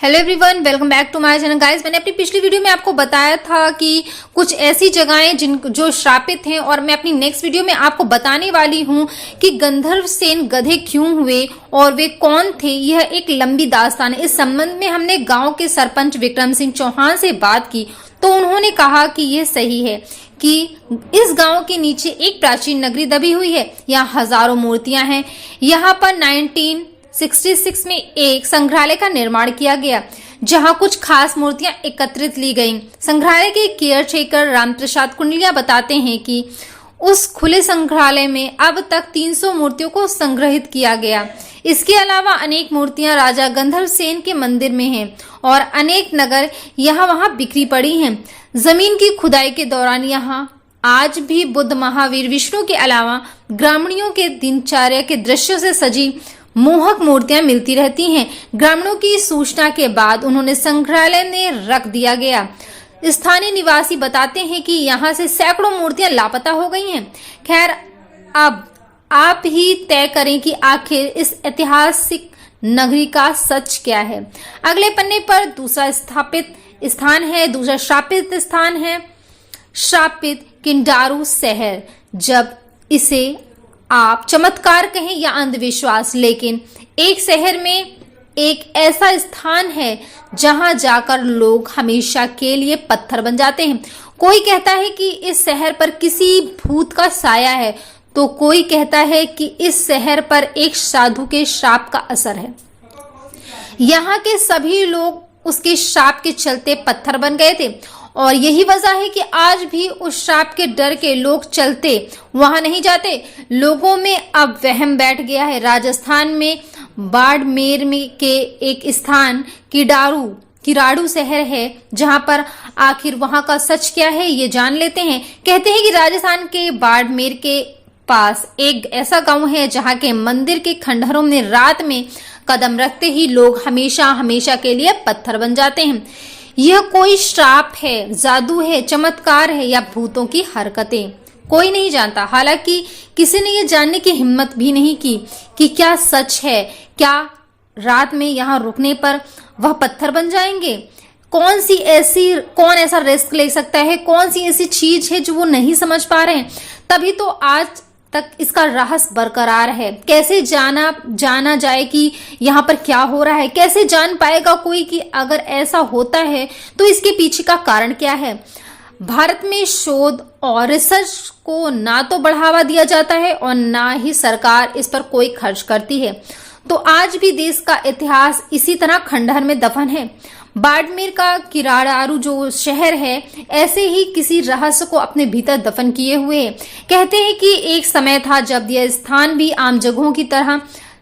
Hello everyone, welcome back to my channel guys. मैंने अपनी पिछली वीडियो में आपको बताया था कि कुछ ऐसी जगहें जो श्रापित हैं, और मैं अपनी नेक्स्ट वीडियो में आपको बताने वाली हूं कि गंधर्व सेन गधे क्यों हुए और वे कौन थे। यह एक लंबी दास्तान है। इस संबंध में हमने गांव के सरपंच विक्रम सिंह चौहान से बात की तो उन्होंने कहा कि यह सही है कि इस गांव के नीचे एक प्राचीन नगरी दबी हुई है। यहाँ हजारों मूर्तियां हैं। यहाँ पर 1966 में एक संग्रहालय का निर्माण किया गया जहां कुछ खास मूर्तियां एकत्रित ली गईं। संग्रहालय के केयर टेकर रामप्रसाद कुंडलिया बताते हैं कि उस खुले संग्रहालय में अब तक 300 मूर्तियों को संग्रहित किया गया। इसके अलावा अनेक मूर्तियां राजा गंधर्व सेन के मंदिर में हैं और अनेक नगर यहाँ वहां बिखरी पड़ी हैं। जमीन की खुदाई के दौरान यहाँ आज भी बुद्ध, महावीर, विष्णु के अलावा ग्रामीणों के दिनचर्या के दृश्यों से सजी मोहक मूर्तियां मिलती रहती हैं। ग्रामीणों की सूचना के बाद उन्होंने संग्रहालय में रख दिया गया। स्थानीय निवासी बताते हैं कि यहाँ से सैकड़ों मूर्तियां लापता हो गई हैं। खैर, अब आप ही तय करें कि आखिर इस ऐतिहासिक नगरी का सच क्या है। अगले पन्ने पर दूसरा श्रापित स्थान है श्रापित किंडारू शहर। जब इसे आप चमत्कार कहें या अंधविश्वास, लेकिन एक शहर में एक ऐसा स्थान है जहां जाकर लोग हमेशा के लिए पत्थर बन जाते हैं। कोई कहता है कि इस शहर पर किसी भूत का साया है, तो कोई कहता है कि इस शहर पर एक साधु के श्राप का असर है। यहाँ के सभी लोग उसके श्राप के चलते पत्थर बन गए थे और यही वजह है कि आज भी उस श्राप के डर के लोग चलते वहां नहीं जाते। लोगों में अब वहम बैठ गया है। राजस्थान में बाड़मेर में के एक स्थान किराड़ू शहर है, जहां पर आखिर वहां का सच क्या है ये जान लेते हैं। कहते हैं कि राजस्थान के बाड़मेर के पास एक ऐसा गांव है जहां के मंदिर के खंडहरों में रात में कदम रखते ही लोग हमेशा हमेशा के लिए पत्थर बन जाते हैं। यह कोई श्राप है, जादू है, चमत्कार है या भूतों की हरकतें, कोई नहीं जानता। हालांकि किसी ने यह जानने की हिम्मत भी नहीं की कि क्या सच है। क्या रात में यहाँ रुकने पर वह पत्थर बन जाएंगे? कौन ऐसा रिस्क ले सकता है? कौन सी ऐसी चीज है जो वो नहीं समझ पा रहे हैं? तभी तो आज तक इसका रहस्य बरकरार है। कैसे जाना जाए कि यहाँ पर क्या हो रहा है? कैसे जान पाएगा कोई कि अगर ऐसा होता है तो इसके पीछे का कारण क्या है? भारत में शोध और रिसर्च को ना तो बढ़ावा दिया जाता है और ना ही सरकार इस पर कोई खर्च करती है। तो आज भी देश का इतिहास इसी तरह खंडहर में दफन है। बाड़मेर का किराड़ू जो शहर है ऐसे ही किसी रहस्य को अपने भीतर दफन किए हुए है। कहते हैं कि एक समय था जब यह स्थान भी आम जगहों की तरह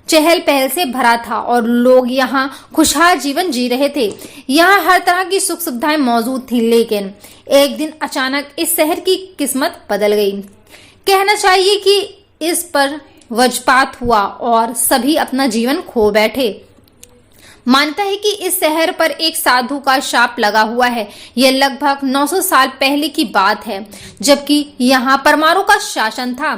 चहल पहल से भरा था और लोग यहाँ खुशहाल जीवन जी रहे थे। यहाँ हर तरह की सुख सुविधाएं मौजूद थी, लेकिन एक दिन अचानक इस शहर की किस्मत बदल गई। कहना चाहिए कि इस पर वज्रपात हुआ और सभी अपना जीवन खो बैठे। मानता है कि इस शहर पर एक साधु का शाप लगा हुआ है। यह लगभग 900 साल पहले की बात है, जबकि यहाँ परमाणु का शासन था।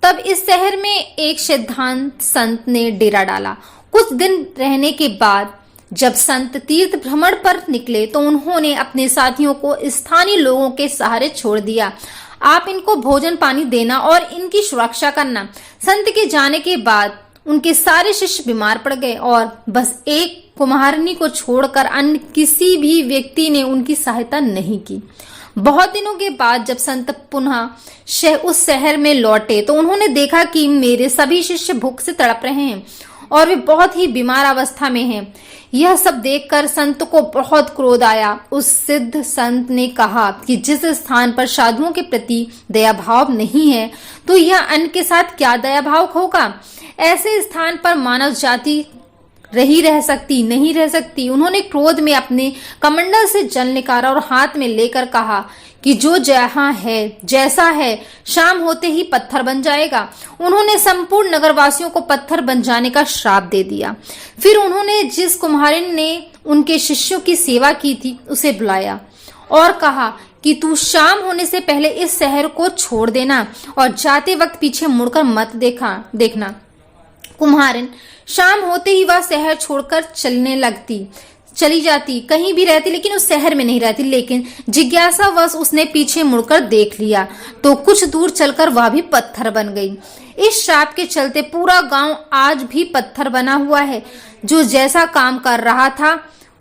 तब इस शहर में एक सिद्धांत संत ने डेरा डाला। कुछ दिन रहने के बाद जब संत तीर्थ भ्रमण पर निकले तो उन्होंने अपने साथियों को स्थानीय लोगों के सहारे छोड़ दिया। आप इनको भोजन पानी देना और इनकी सुरक्षा करना। संत के जाने के बाद उनके सारे शिष्य बीमार पड़ गए और बस एक कुम्हारनी को छोड़कर अन्य किसी भी व्यक्ति ने उनकी सहायता नहीं की। बहुत दिनों के बाद जब संत पुनः उस शहर में लौटे तो उन्होंने देखा कि मेरे सभी शिष्य भूख से तड़प रहे हैं और वे बहुत ही बीमार अवस्था में हैं। यह सब देखकर संत को बहुत क्रोध आया। उस सिद्ध संत ने कहा कि जिस स्थान पर साधुओं के प्रति दया भाव नहीं है तो यह अन्य के साथ क्या दया भाव होगा? ऐसे स्थान पर मानव जाति नहीं रह सकती। उन्होंने क्रोध में अपने कमंडल से जल निकाला और हाथ में लेकर कहा कि जो जहां है जैसा है शाम होते ही पत्थर बन जाएगा। उन्होंने संपूर्ण नगरवासियों को पत्थर बन जाने का श्राप दे दिया। फिर उन्होंने जिस कुम्हारिन ने उनके शिष्यों की सेवा की थी उसे बुलाया और कहा कि तू शाम होने से पहले इस शहर को छोड़ देना और जाते वक्त पीछे मुड़कर मत देखना। कुम्हारिन शाम होते ही वह शहर छोड़कर चलने लगती। चली जाती, कहीं भी रहती, लेकिन उस शहर में नहीं रहती। लेकिन जिज्ञासावश उसने पीछे मुड़कर देख लिया तो कुछ दूर चलकर वह भी पत्थर बन गई। इस श्राप के चलते पूरा गांव आज भी पत्थर बना हुआ है। जो जैसा काम कर रहा था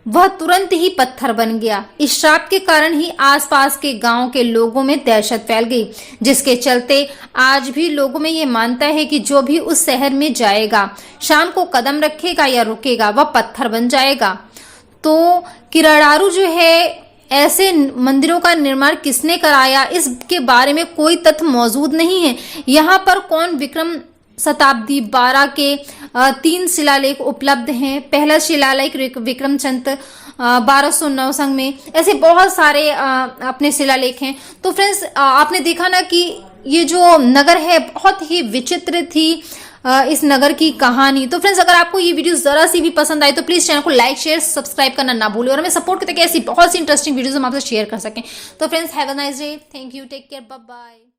वह तुरंत ही पत्थर बन गया। इस श्राप के कारण ही आसपास के गांव के लोगों में दहशत फैल गई, जिसके चलते आज भी लोगों में ये मानता है कि जो भी उस शहर में जाएगा, शाम को कदम रखेगा या रुकेगा, वह पत्थर बन जाएगा। तो किराड़ारू जो है, ऐसे मंदिरों का निर्माण किसने कराया, इसके बारे में कोई तथ्य मौजूद नहीं है। यहाँ पर कौन विक्रम शताब्दी 12 के 3 शिलालेख उपलब्ध हैं। पहला शिलालेख विक्रम संवत 1209 संग में, ऐसे बहुत सारे अपने शिलालेख हैं। तो फ्रेंड्स, आपने देखा ना कि ये जो नगर है बहुत ही विचित्र थी इस नगर की कहानी। तो फ्रेंड्स, अगर आपको ये वीडियो जरा सी भी पसंद आए तो प्लीज चैनल को लाइक शेयर सब्सक्राइब करना ना भूलें और हमें सपोर्ट करते कि ऐसी बहुत सी इंटरेस्टिंग वीडियोस हम आपसे शेयर कर सकें। तो friends, have a nice day, thank you, take care, bye bye.